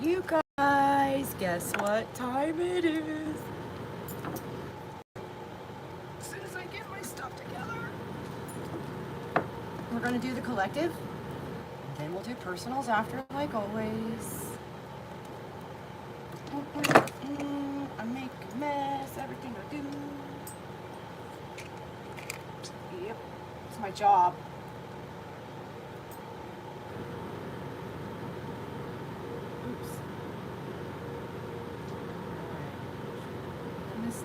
You guys, guess what time it is? As soon as I get my stuff together, we're gonna do the collective, and then we'll do personals after, like always. I make a mess, everything I do. Yep, it's my job.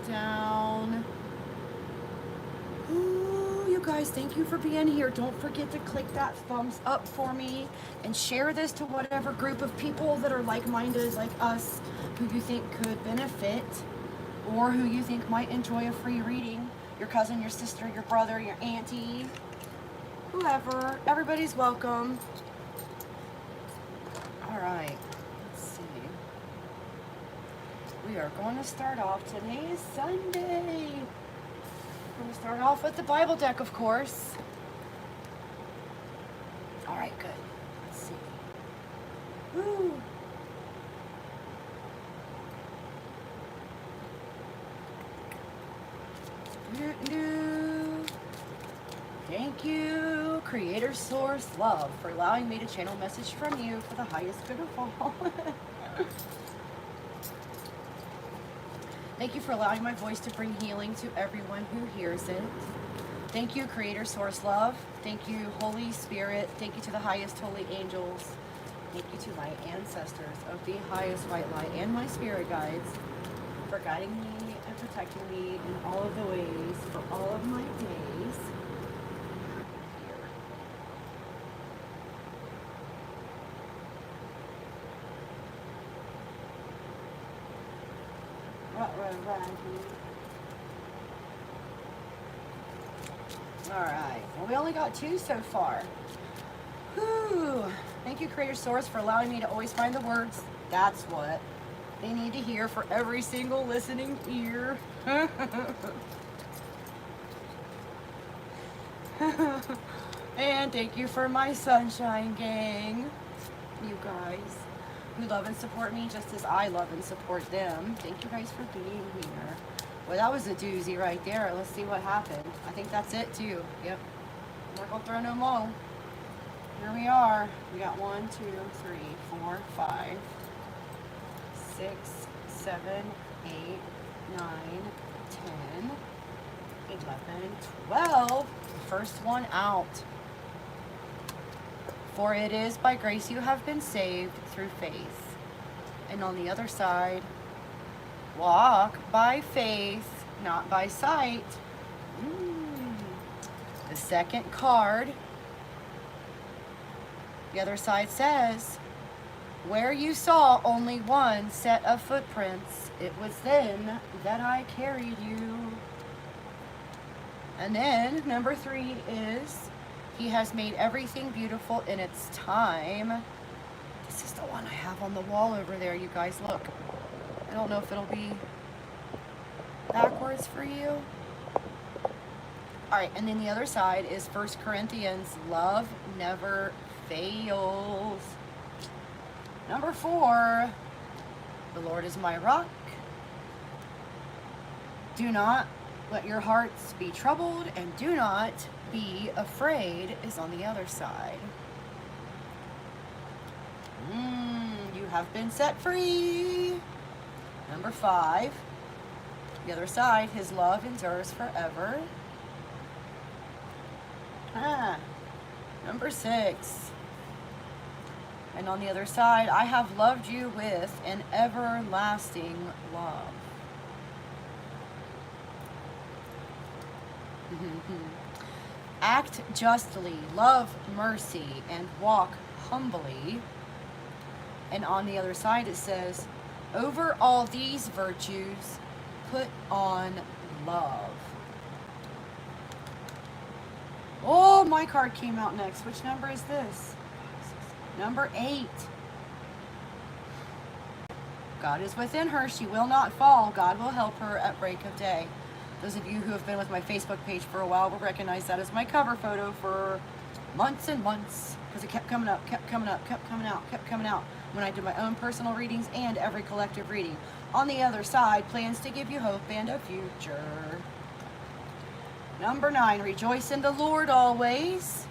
Down. Ooh, you guys, thank you for being here. Don't forget to click that thumbs up for me and share this to whatever group of people that are like-minded like us, who you think could benefit or who you think might enjoy a free reading. Your cousin, your sister, your brother, your auntie, whoever. Everybody's welcome. All right. We are going to start off. Today is Sunday. We're going to start off with the Bible deck, of course. All right, good. Let's see. Woo. Thank you, Creator Source Love, for allowing me to channel a message from you for the highest good of all. Thank you for allowing my voice to bring healing to everyone who hears it. Thank you, Creator Source Love. Thank you, Holy Spirit. Thank you to the highest holy angels. Thank you to my ancestors of the highest white light and my spirit guides for guiding me and protecting me in all of the ways for all of my days. Alright, well, we only got 2 so far. Whew. Thank you, Creator Source, for allowing me to always find the words. That's what they need to hear for every single listening ear. And thank you for my sunshine gang, you guys, who love and support me just as I love and support them. Thank you guys for being here. Well, that was a doozy right there. Let's see what happened. I think that's it too. Yep. I'm not gonna throw no more. Here we are. We got 1, 2, 3, 4, 5, 6, 7, 8, 9, 10, 11, 12. First one out. For it is by grace you have been saved through faith. And on the other side, walk by faith, not by sight. The second card, the other side says, where you saw only one set of footprints, it was then that I carried you. And then number 3 is, he has made everything beautiful in its time. This is the one I have on the wall over there, you guys. Look. I don't know if it'll be backwards for you. All right, and then the other side is 1 Corinthians, love never fails. Number 4, the Lord is my rock. Do not let your hearts be troubled, and do not be afraid is on the other side. You have been set free. Number 5, the other side, his love endures forever. Number 6, and on the other side, I have loved you with an everlasting love. Act justly, love mercy, and walk humbly. And on the other side it says, over all these virtues, put on love. Oh, my card came out next. Which number is this? Number 8. God is within her. She will not fall. God will help her at break of day. Those of you who have been with my Facebook page for a while will recognize that as my cover photo for months and months, because it kept coming up, kept coming up, kept coming out, kept coming out. when I do my own personal readings and every collective reading. On the other side, plans to give you hope and a future. Number 9, rejoice in the Lord always.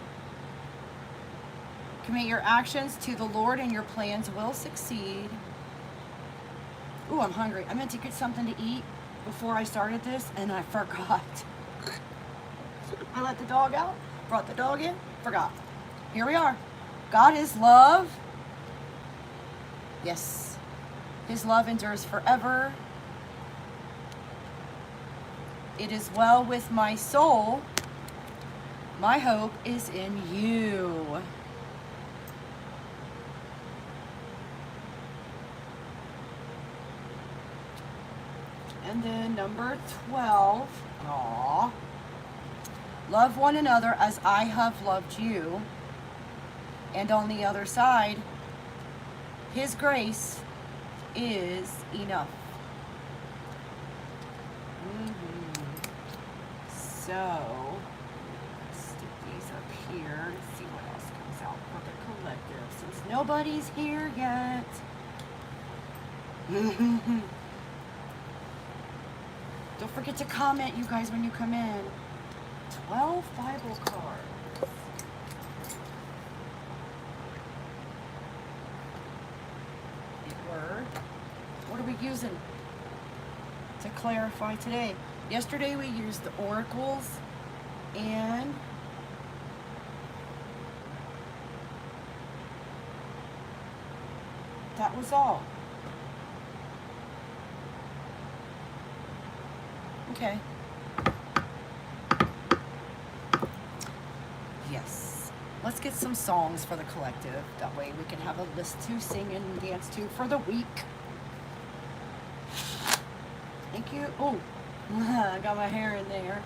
Commit your actions to the Lord and your plans will succeed. Ooh, I'm hungry. I meant to get something to eat before I started this and I forgot. I let the dog out, brought the dog in, forgot. Here we are. God is love. Yes. His love endures forever. It is well with my soul. My hope is in you. And then number 12. Aww. Love one another as I have loved you. And on the other side, His grace is enough. So, let's stick these up here and see what else comes out for the collective since nobody's here yet. Don't forget to comment, you guys, when you come in. 12 Bible cards. What are we using to clarify today? Yesterday we used the oracles and that was all. Okay. Yes. Let's get some songs for the collective. That way we can have a list to sing and dance to for the week. Thank you. Oh, I got my hair in there.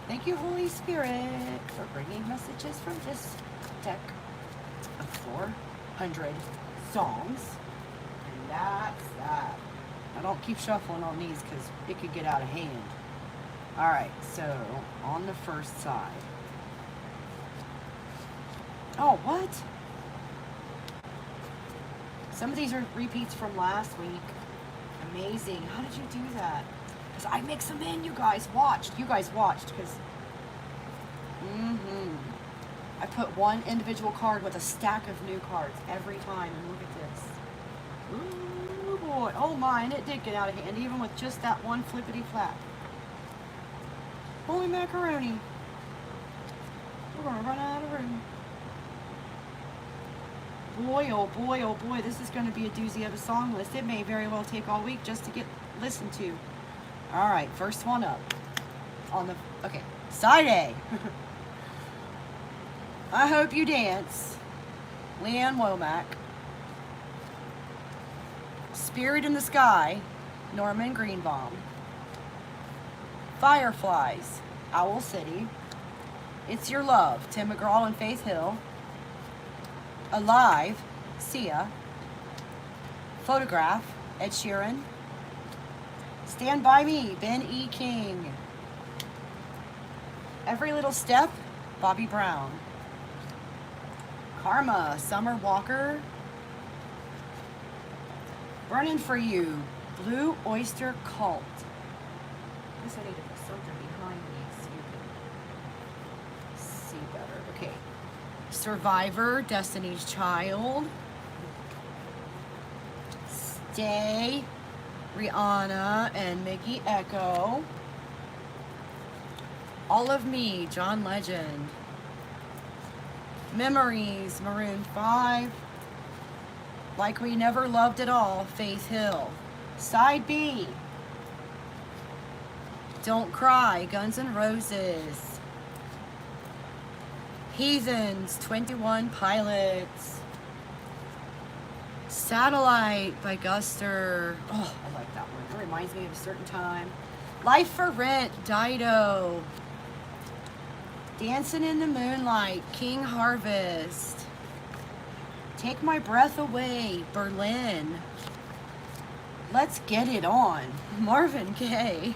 Thank you, Holy Spirit, for bringing messages from this deck of 400 songs. And that's that. I don't keep shuffling on these because it could get out of hand. All right, so on the first side. Oh, what? Some of these are repeats from last week. Amazing. How did you do that? Because I mix them in, you guys watched. You guys watched because I put one individual card with a stack of new cards every time. And look at this. Ooh, boy. Oh, my. And it did get out of hand, even with just that one flippity flap. Holy macaroni. We're going to run out of room. Boy, oh boy, oh boy, this is going to be a doozy of a song list. It may very well take all week just to get listened to. All right, first one up. Okay, side A. I Hope You Dance. Leanne Womack. Spirit in the Sky. Norman Greenbaum. Fireflies. Owl City. It's Your Love. Tim McGraw and Faith Hill. Alive, Sia. Photograph, Ed Sheeran. Stand By Me, Ben E. King. Every Little Step, Bobby Brown. Karma, Summer Walker. Burning for You, Blue Oyster Cult. I guess I need to put something behind me so you can see better. Okay. Survivor, Destiny's Child. Stay, Rihanna and Mickey Echo. All of Me, John Legend. Memories, Maroon 5. Like We Never Loved At All, Faith Hill. Side B. Don't Cry, Guns N' Roses. Heathens, 21 Pilots. Satellite by Guster. Oh, I like that one. It reminds me of a certain time. Life for Rent, Dido. Dancing in the Moonlight, King Harvest. Take My Breath Away, Berlin. Let's Get It On, Marvin Gaye.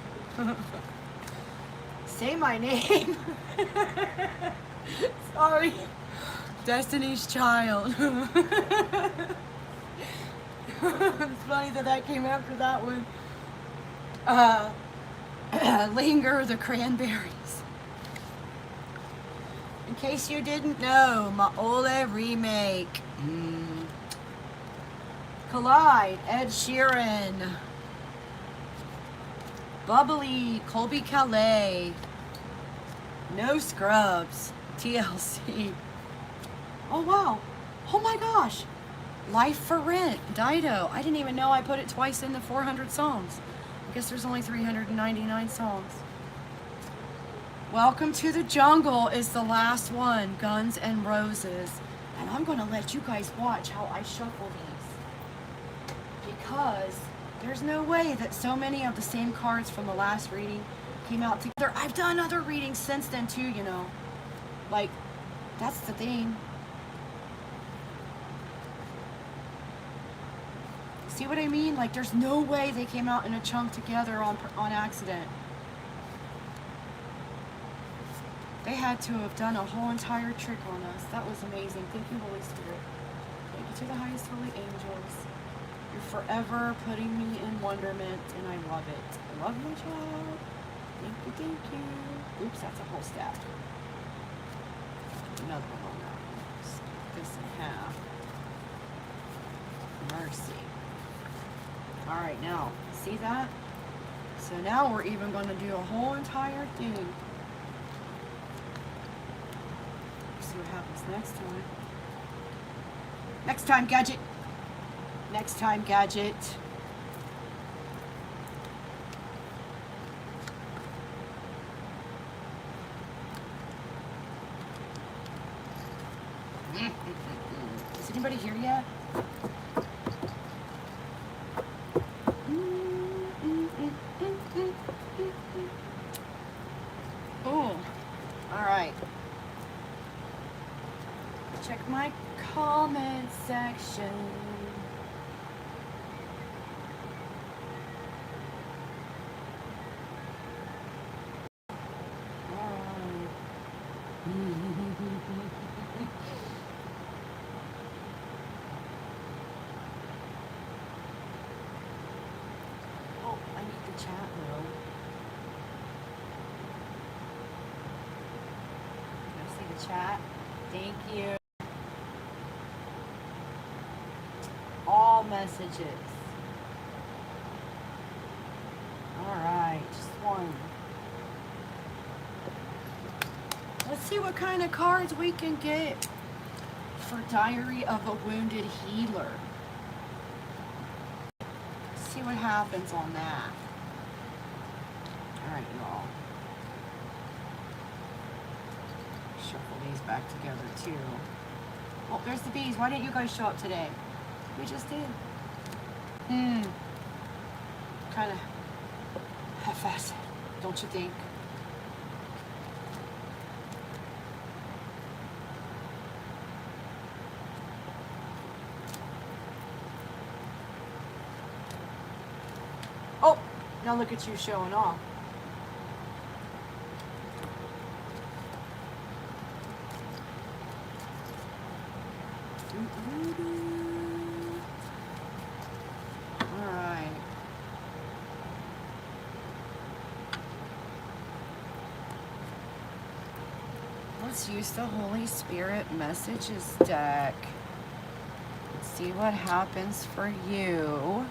Say My Name. Sorry. Destiny's Child. It's funny that that came after that one. Linger the Cranberries. In case you didn't know, my Ole remake. Collide, Ed Sheeran. Bubbly, Colby Calais. No Scrubs, TLC. Oh wow, oh my gosh. Life for Rent, Dido. I didn't even know I put it twice in the 400 songs. I guess there's only 399 songs. Welcome to the Jungle is the last one, Guns N' Roses. And I'm gonna let you guys watch how I shuffle these. Because there's no way that so many of the same cards from the last reading came out together. I've done other readings since then too, you know. Like, that's the thing. See what I mean? Like, there's no way they came out in a chunk together on accident. They had to have done a whole entire trick on us. That was amazing. Thank you, Holy Spirit. Thank you to the highest holy angels. You're forever putting me in wonderment, and I love it. I love my child. Thank you, thank you. Oops, that's a whole stack. Another one on that one. Split this in half. Mercy. All right, now, see that? So now we're even going to do a whole entire thing. See what happens next time. Next time, Gadget. Next time, Gadget. Is anybody here yet? Oh, all right. Check my comment section. Oh, I need the chat though. Can I see the chat? Thank you. All messages. All right, just one. Let's see what kind of cards we can get for Diary of a Wounded Healer. Let's see what happens on that. All right, y'all. Shuffle these back together too. Oh, there's the bees. Why didn't you guys show up today? We just did. Kind of half-assed, don't you think? Oh, now look at you showing off. Let's use the Holy Spirit Messages deck. Let's see what happens for you.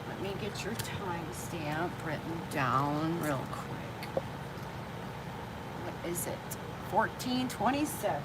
Let me get your timestamp written down real quick. What is it? 1427.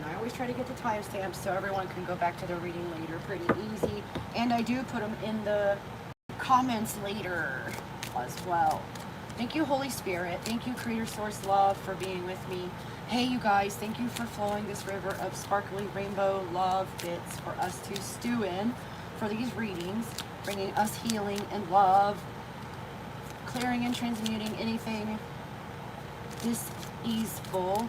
I always try to get the timestamps so everyone can go back to their reading later pretty easy. And I do put them in the comments later as well. Thank you, Holy Spirit. Thank you, Creator Source Love, for being with me. Hey, you guys, thank you for flowing this river of sparkly rainbow love bits for us to stew in for these readings, bringing us healing and love, clearing and transmuting anything diseaseful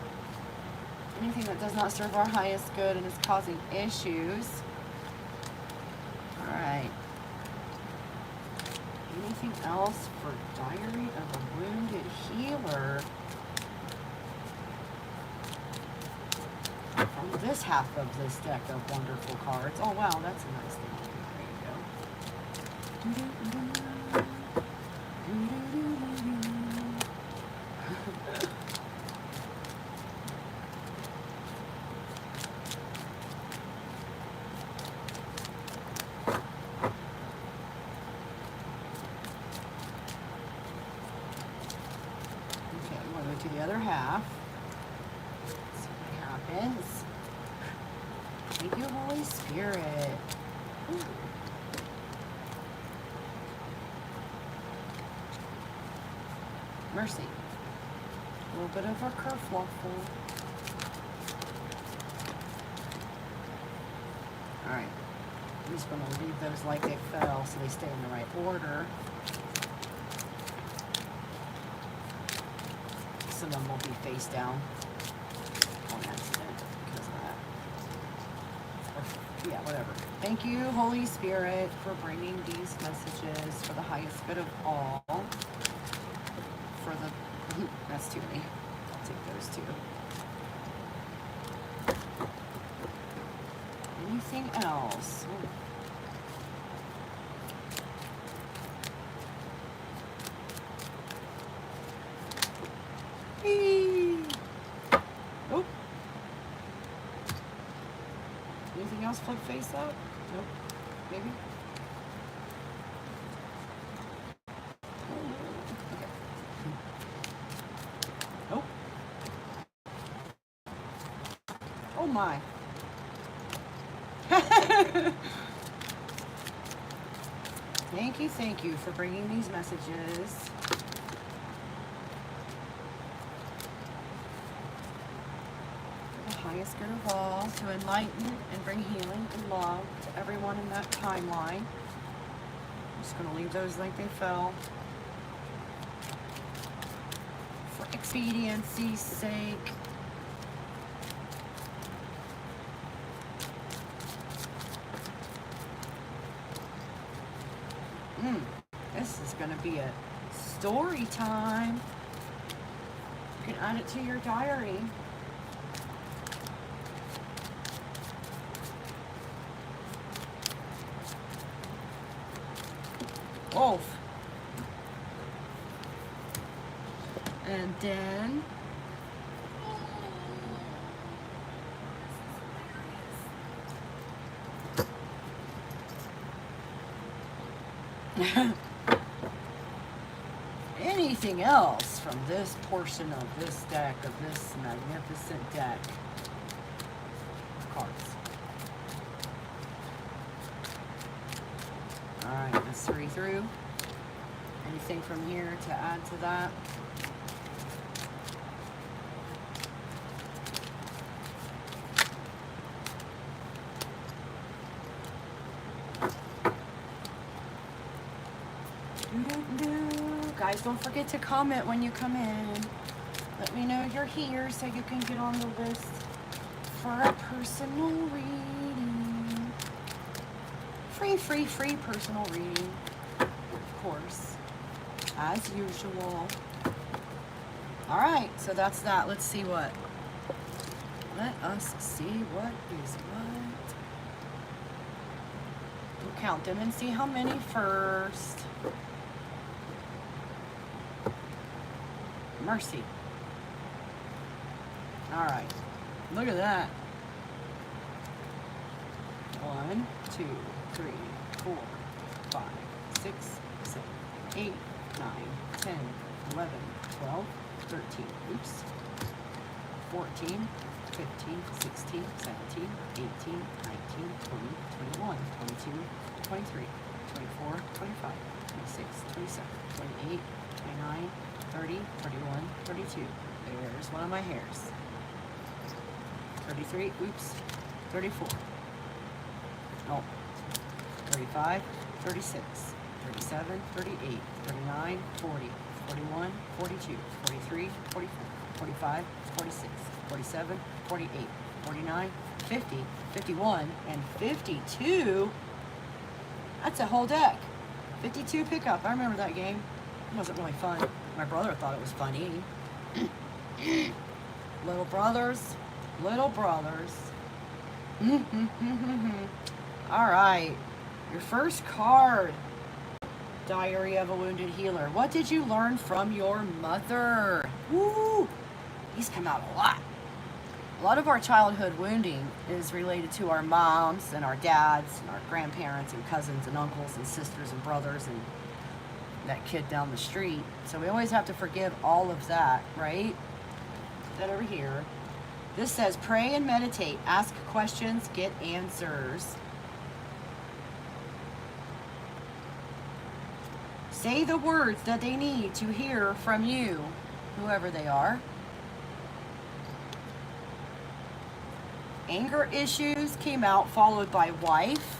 Anything that does not serve our highest good and is causing issues. All right. Anything else for Diary of a Wounded Healer? From this half of this deck of wonderful cards. Oh wow, that's a nice thing. There you go. To the other half. Let's see what happens. Thank you, Holy Spirit. Ooh. Mercy. A little bit of a kerfluffle. Alright. I'm just going to leave those like they fell so they stay in the right order. Some of them will be face down on accident because of that. Or, yeah, whatever. Thank you, Holy Spirit, for bringing these messages for the highest good of all. For the... That's too many. I'll take those two. Anything else? Ooh. Oh. Anything else flip face up? Nope. Maybe? Okay. Oh. Oh my. Thank you for bringing these messages. Highest good of all, to enlighten and bring healing and love to everyone in that timeline. I'm just going to leave those like they fell. For expediency's sake. This is going to be a story time. You can add it to your diary. Wolf. And then anything else from this portion of this deck, of this magnificent deck of cards. Alright, let's hurry through. Anything from here to add to that? Guys, don't forget to comment when you come in. Let me know you're here so you can get on the list for a personal reading. Free personal reading, of course, as usual. All right, so that's that. Let's see what. Let us see what is what. We'll count them and see how many first. Mercy. All right, look at that. 1, 2, 3, 4, 5, 6, 7, 8, 9, 10, 11, 12, 13, oops, 14, 15, 16, 17, 18, 19, 20, 21, 22, 23, 24, 25, 26, 27, 28, 29, 30, 31, 32. There's one of my hairs. 33, oops, 34. Oh, 35, 36, 37, 38, 39, 40, 41, 42, 43, 44, 45, 46, 47, 48, 49, 50, 51, and 52. That's a whole deck. 52 pickup. I remember that game. It wasn't really fun. My brother thought it was funny. Little brothers. Little brothers. All right. Your first card. Diary of a Wounded Healer. What did you learn from your mother? Woo! These come out a lot. A lot of our childhood wounding is related to our moms and our dads and our grandparents and cousins and uncles and sisters and brothers and that kid down the street. So we always have to forgive all of that, right? Put that over here. This says, pray and meditate. Ask questions, get answers. Say the words that they need to hear from you, whoever they are. Anger issues came out, followed by wife.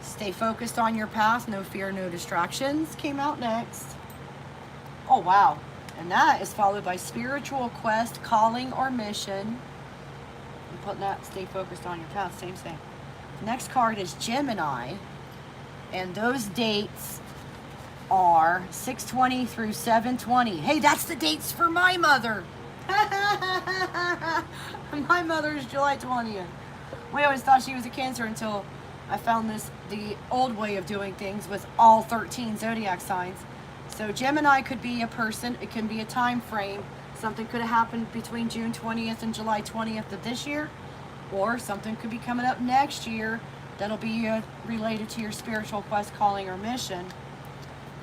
Stay focused on your path, no fear, no distractions came out next. Oh, wow. And that is followed by spiritual quest, calling, or mission. I'm putting that, stay focused on your path, same thing. Next card is Gemini. And those dates are 6/20 through 7/20. Hey, that's the dates for my mother. My mother's July 20th. We always thought she was a Cancer until I found the old way of doing things with all 13 zodiac signs. So Gemini could be a person, it can be a time frame. Something could have happened between June 20th and July 20th of this year, or something could be coming up next year that'll be related to your spiritual quest, calling, or mission.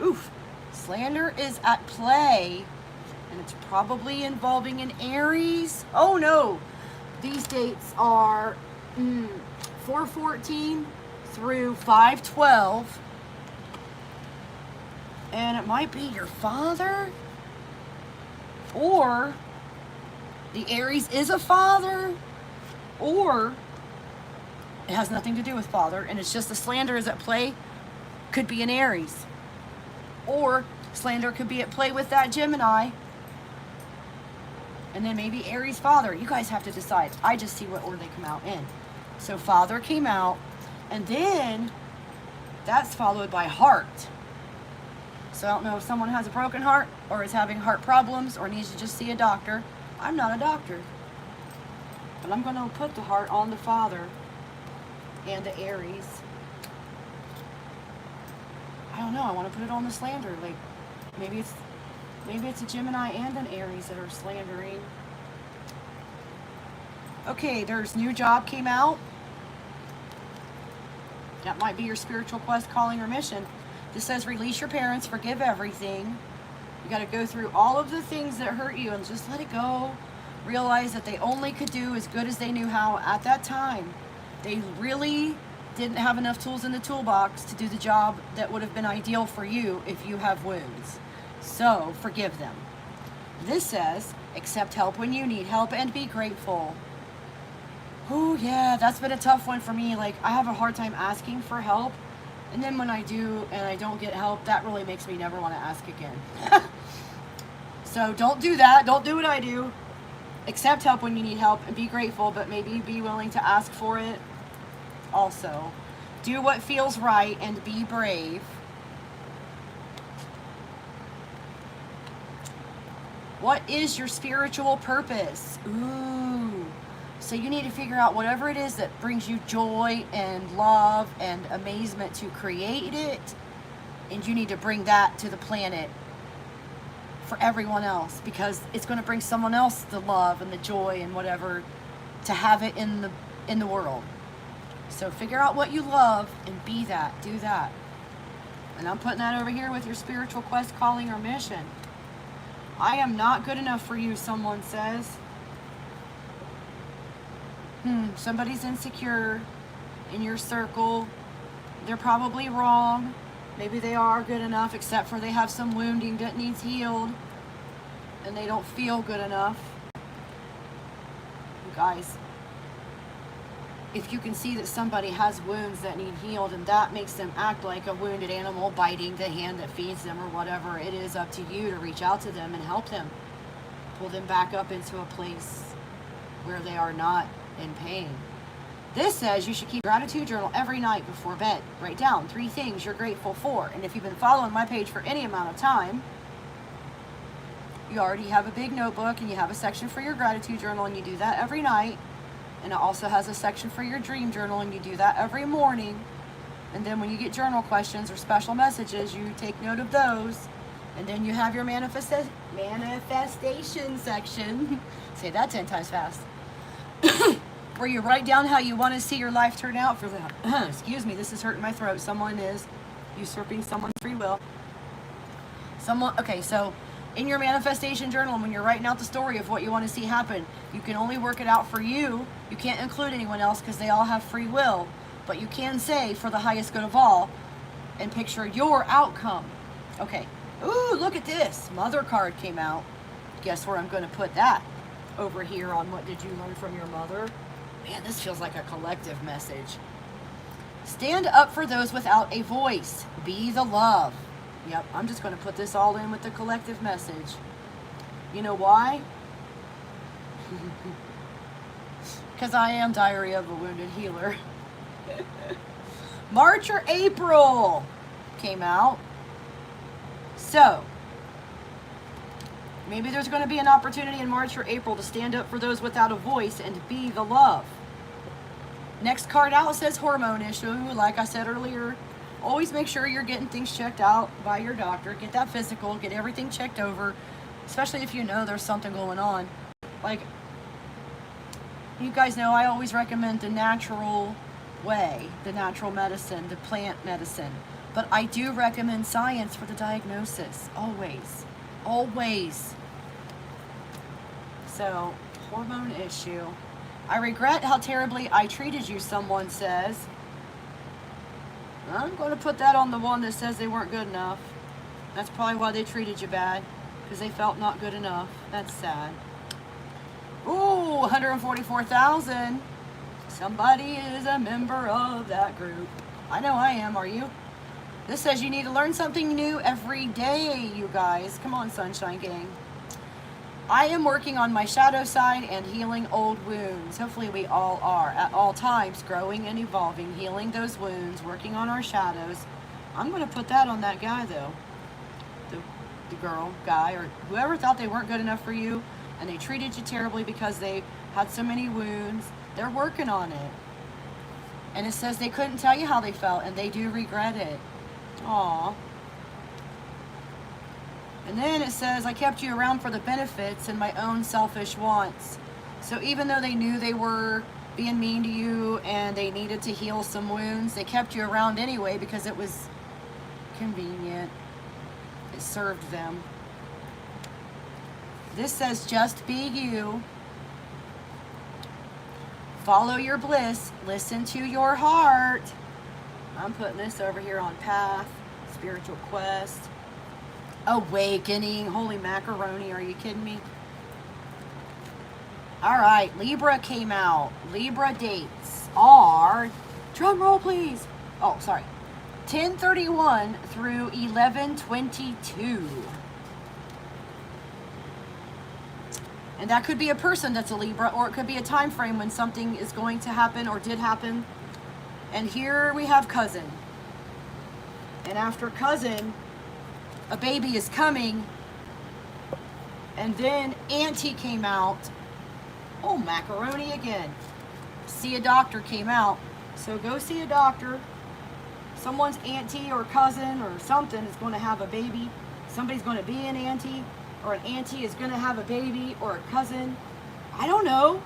Oof, slander is at play, and it's probably involving an Aries. Oh no, these dates are 4/14 through 5/12. And it might be your father, or the Aries is a father, or it has nothing to do with father, and it's just the slander is at play. Could be an Aries, or slander could be at play with that Gemini, and then maybe Aries father. You guys have to decide. I just see what order they come out in. So father came out, and then that's followed by heart. So I don't know if someone has a broken heart or is having heart problems or needs to just see a doctor. I'm not a doctor, but I'm going to put the heart on the father and the Aries. I don't know. I want to put it on the slander. Like maybe it's a Gemini and an Aries that are slandering. Okay, there's new job came out. That might be your spiritual quest, calling, or mission. This says release your parents, forgive everything. You got to go through all of the things that hurt you and just let it go. Realize that they only could do as good as they knew how at that time. They really didn't have enough tools in the toolbox to do the job that would have been ideal for you if you have wounds. So forgive them. This says accept help when you need help and be grateful. Oh yeah, that's been a tough one for me. Like I have a hard time asking for help. And then when I do and I don't get help, that really makes me never want to ask again. So don't do that. Don't do what I do. Accept help when you need help and be grateful, but maybe be willing to ask for it also. Do what feels right and be brave. What is your spiritual purpose? Ooh. So you need to figure out whatever it is that brings you joy and love and amazement to create it. And you need to bring that to the planet for everyone else, because it's going to bring someone else the love and the joy and whatever to have it in the world. So figure out what you love and be that, do that. And I'm putting that over here with your spiritual quest, calling, or mission. I am not good enough for you, someone says. Somebody's insecure in your circle. They're probably wrong. Maybe they are good enough, except for they have some wounding that needs healed and they don't feel good enough. You guys, if you can see that somebody has wounds that need healed and that makes them act like a wounded animal biting the hand that feeds them or whatever, it is up to you to reach out to them and help them. Pull them back up into a place where they are not in pain. This says you should keep a gratitude journal every night before bed. Write down 3 things you're grateful for. And if you've been following my page for any amount of time, you already have a big notebook and you have a section for your gratitude journal and you do that every night. And it also has a section for your dream journal and you do that every morning. And then when you get journal questions or special messages, you take note of those. And then you have your manifestation section. Say that 10 times fast. Where you write down how you want to see your life turn out for them. Excuse me, this is hurting my throat. Someone is usurping someone's free will. Okay, so in your manifestation journal, when you're writing out the story of what you want to see happen, you can only work it out for you. You can't include anyone else because they all have free will. But you can say for the highest good of all and picture your outcome. Okay. Ooh, look at this. Mother card came out. Guess where I'm going to put that? Over here on what did you learn from your mother? Man, this feels like a collective message. Stand up for those without a voice. Be the love. Yep, I'm just going to put this all in with the collective message. You know why? Because I am Diary of a Wounded Healer. March or April came out. So, maybe there's going to be an opportunity in March or April to stand up for those without a voice and be the love. Next card out says hormone issue. Like I said earlier, always make sure you're getting things checked out by your doctor. Get that physical, get everything checked over, especially if you know there's something going on. Like, you guys know I always recommend the natural way, the natural medicine, the plant medicine. But I do recommend science for the diagnosis, always, always. So, hormone issue. I regret how terribly I treated you, someone says. I'm going to put that on the one that says they weren't good enough. That's probably why they treated you bad, because they felt not good enough. That's sad. Ooh, 144,000. Somebody is a member of that group. I know I am, are you? This says you need to learn something new every day, you guys. Come on, Sunshine Gang. I am working on my shadow side and healing old wounds. Hopefully we all are. At all times, growing and evolving, healing those wounds, working on our shadows. I'm going to put that on that guy, though. The girl, guy, or whoever thought they weren't good enough for you and they treated you terribly because they had so many wounds. They're working on it. And it says they couldn't tell you how they felt and they do regret it. Aww. And then it says, I kept you around for the benefits and my own selfish wants. So even though they knew they were being mean to you and they needed to heal some wounds, they kept you around anyway because it was convenient. It served them. This says, just be you. Follow your bliss. Listen to your heart. I'm putting this over here on path, spiritual quest. Awakening. Holy macaroni, are you kidding me? All right, Libra came out. Libra dates are, drum roll please. Oh, sorry. 10/31 through 11/22. And that could be a person that's a Libra, or it could be a time frame when something is going to happen or did happen. And here we have cousin. And after cousin, a baby is coming, and then auntie came out. Oh, macaroni again. See a doctor came out. So go see a doctor. Someone's auntie or cousin or something is going to have a baby. Somebody's going to be an auntie, or an auntie is going to have a baby, or a cousin. I don't know.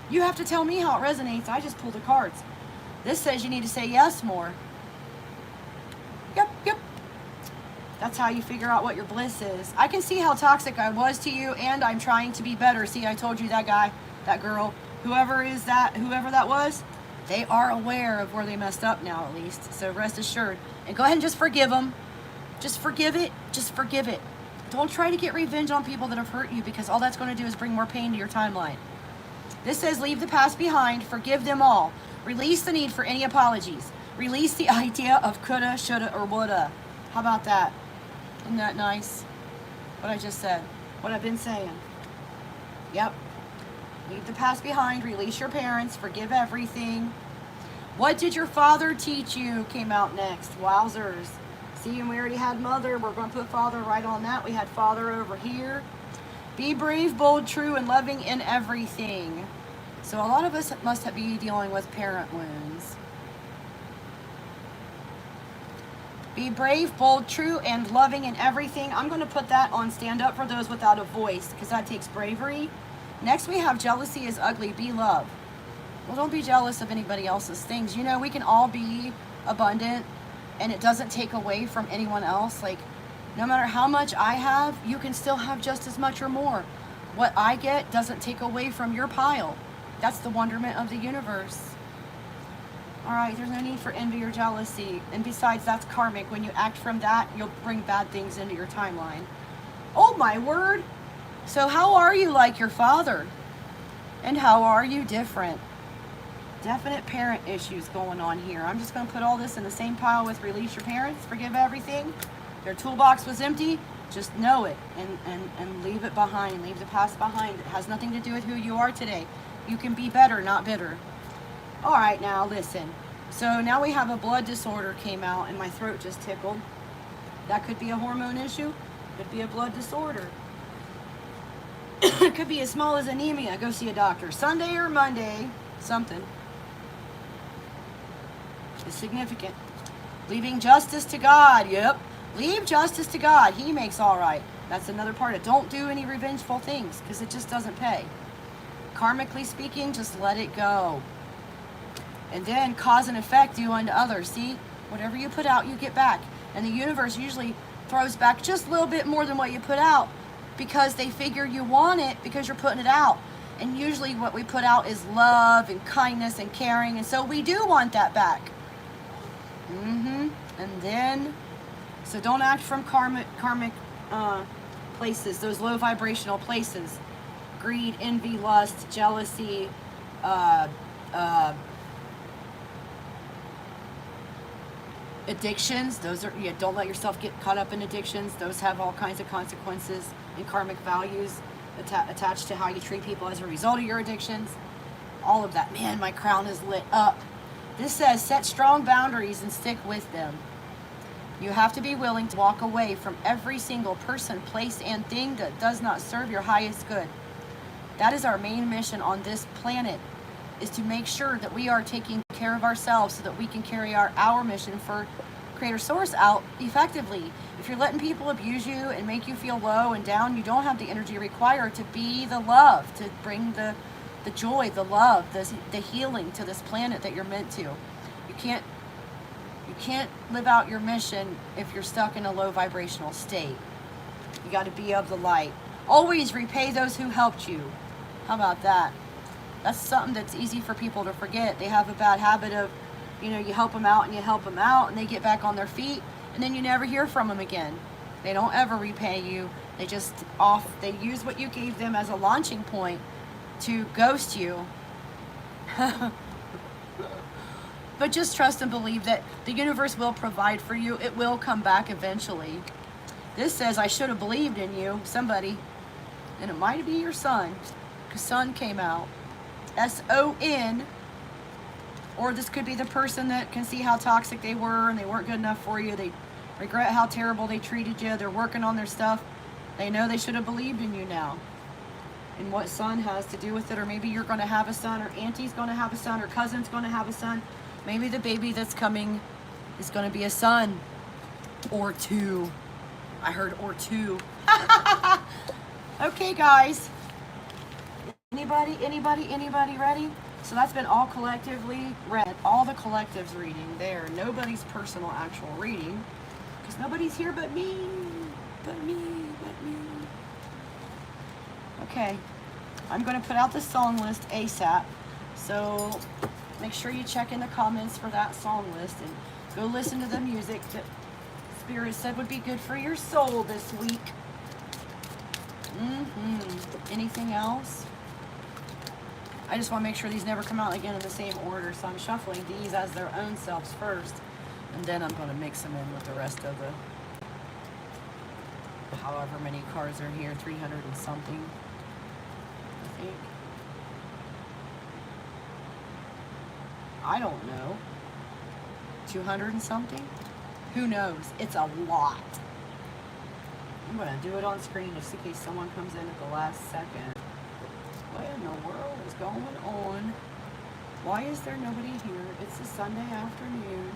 You have to tell me how it resonates. I just pulled the cards. This says you need to say yes more. Yep, yep. That's how you figure out what your bliss is. I can see how toxic I was to you, and I'm trying to be better. See, I told you that guy, that girl, whoever that was, they are aware of where they messed up now, at least. So rest assured. And go ahead and just forgive them. Just forgive it. Just forgive it. Don't try to get revenge on people that have hurt you, because all that's going to do is bring more pain to your timeline. This says leave the past behind, forgive them all. Release the need for any apologies. Release the idea of coulda, shoulda, or woulda. How about that? Isn't that nice? What I just said. What I've been saying. Yep. Leave the past behind, release your parents, forgive everything. What did your father teach you? Came out next. Wowzers. See, and we already had mother. We're going to put father right on that. We had father over here. Be brave, bold, true, and loving in everything. So a lot of us must be dealing with parent wounds. Be brave, bold, true, and loving in everything. I'm going to put that on stand up for those without a voice because that takes bravery. Next we have jealousy is ugly. Be love. Well, don't be jealous of anybody else's things. You know, we can all be abundant and it doesn't take away from anyone else. Like, no matter how much I have, you can still have just as much or more. What I get doesn't take away from your pile. That's the wonderment of the universe. All right, there's no need for envy or jealousy. And besides, that's karmic. When you act from that, you'll bring bad things into your timeline. Oh my word. So how are you like your father? And how are you different? Definite parent issues going on here. I'm just going to put all this in the same pile with release your parents, forgive everything. Their toolbox was empty. Just know it and leave it behind. Leave the past behind. It has nothing to do with who you are today. You can be better, not bitter. All right, now listen. So now we have a blood disorder came out and my throat just tickled. That could be a hormone issue. Could be a blood disorder. It could be as small as anemia. Go see a doctor. Sunday or Monday, something. Is significant. Leaving justice to God. Yep. Leave justice to God. He makes all right. That's another part of it. Don't do any revengeful things because it just doesn't pay. Karmically speaking, just let it go. And then cause and effect do unto others. See, whatever you put out, you get back. And the universe usually throws back just a little bit more than what you put out because they figure you want it because you're putting it out. And usually what we put out is love and kindness and caring. And so we do want that back. And then, so don't act from karmic places, those low vibrational places. Greed, envy, lust, jealousy, addictions. Those are, yeah, don't let yourself get caught up in addictions. Those have all kinds of consequences and karmic values attached to how you treat people as a result of your addictions. All of that. Man, my crown is lit up. This says, set strong boundaries and stick with them. You have to be willing to walk away from every single person, place, and thing that does not serve your highest good. That is our main mission on this planet, is to make sure that we are taking care of ourselves so that we can carry our mission for Creator Source out effectively. If you're letting people abuse you and make you feel low and down, you don't have the energy required to be the love, to bring the joy, the love, the healing to this planet that you're meant to. You can't live out your mission if you're stuck in a low vibrational state. You got to be of the light. Always repay those who helped you. How about that? That's something that's easy for people to forget. They have a bad habit of, you know, you help them out and you help them out and they get back on their feet and then you never hear from them again. They don't ever repay you. They just they use what you gave them as a launching point to ghost you. But just trust and believe that the universe will provide for you. It will come back eventually. This says, I should have believed in you, somebody. And it might be your son, because son came out. S-O-N. Or this could be the person that can see how toxic they were and they weren't good enough for you. They regret how terrible they treated you. They're working on their stuff. They know they should have believed in you now. And what son has to do with it. Or maybe you're going to have a son, or auntie's going to have a son, or cousin's going to have a son. Maybe the baby that's coming is going to be a son. Or two. I heard or two. Okay, guys. Anybody ready? So that's been all collectively read. All the collectives reading there. Nobody's personal actual reading. Because nobody's here but me. But me. Okay. I'm going to put out the song list ASAP. So make sure you check in the comments for that song list. And go listen to the music that Spirit said would be good for your soul this week. Anything else? I just want to make sure these never come out again in the same order. So I'm shuffling these as their own selves first. And then I'm going to mix them in with the rest of the, however many cards are here, 300 and something, I think. I don't know. 200 and something? Who knows? It's a lot. I'm going to do it on screen just in case someone comes in at the last second. What in the world is going on? Why is there nobody here? It's a Sunday afternoon.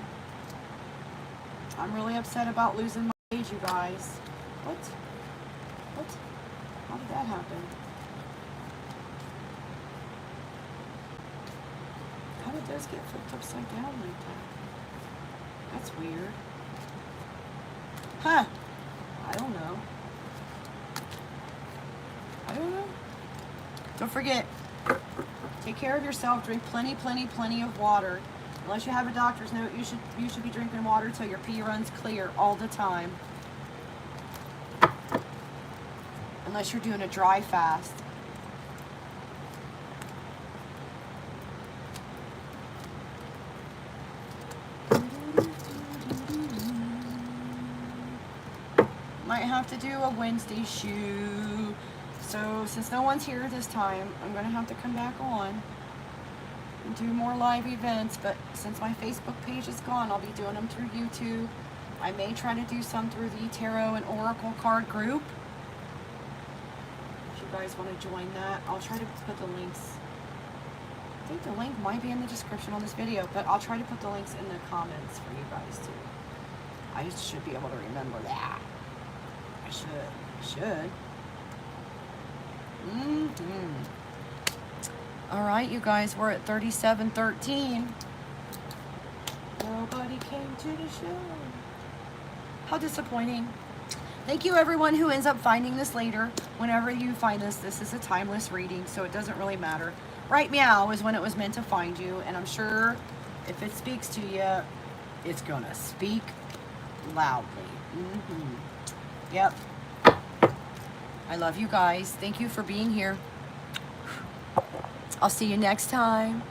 I'm really upset about losing my page, you guys. What? What? How did that happen? How did those get flipped upside down like that? That's weird. Huh. I don't know. I don't know. Don't forget, take care of yourself. Drink plenty of water. Unless you have a doctor's note, you should be drinking water till your pee runs clear all the time. Unless you're doing a dry fast. Might have to do a Wednesday shoe. So since no one's here this time, I'm going to have to come back on and do more live events. But since my Facebook page is gone, I'll be doing them through YouTube. I may try to do some through the Tarot and Oracle card group. If you guys want to join that, I'll try to put the links. I think the link might be in the description on this video, but I'll try to put the links in the comments for you guys too. I should be able to remember that. I should. All right, you guys, we're at 37:13. Nobody came to the show. How disappointing. Thank you, everyone who ends up finding this later. Whenever you find this is a timeless reading, so it doesn't really matter. Right meow is when it was meant to find you, and I'm sure if it speaks to you, it's gonna speak loudly. Yep. I love you guys. Thank you for being here. I'll see you next time.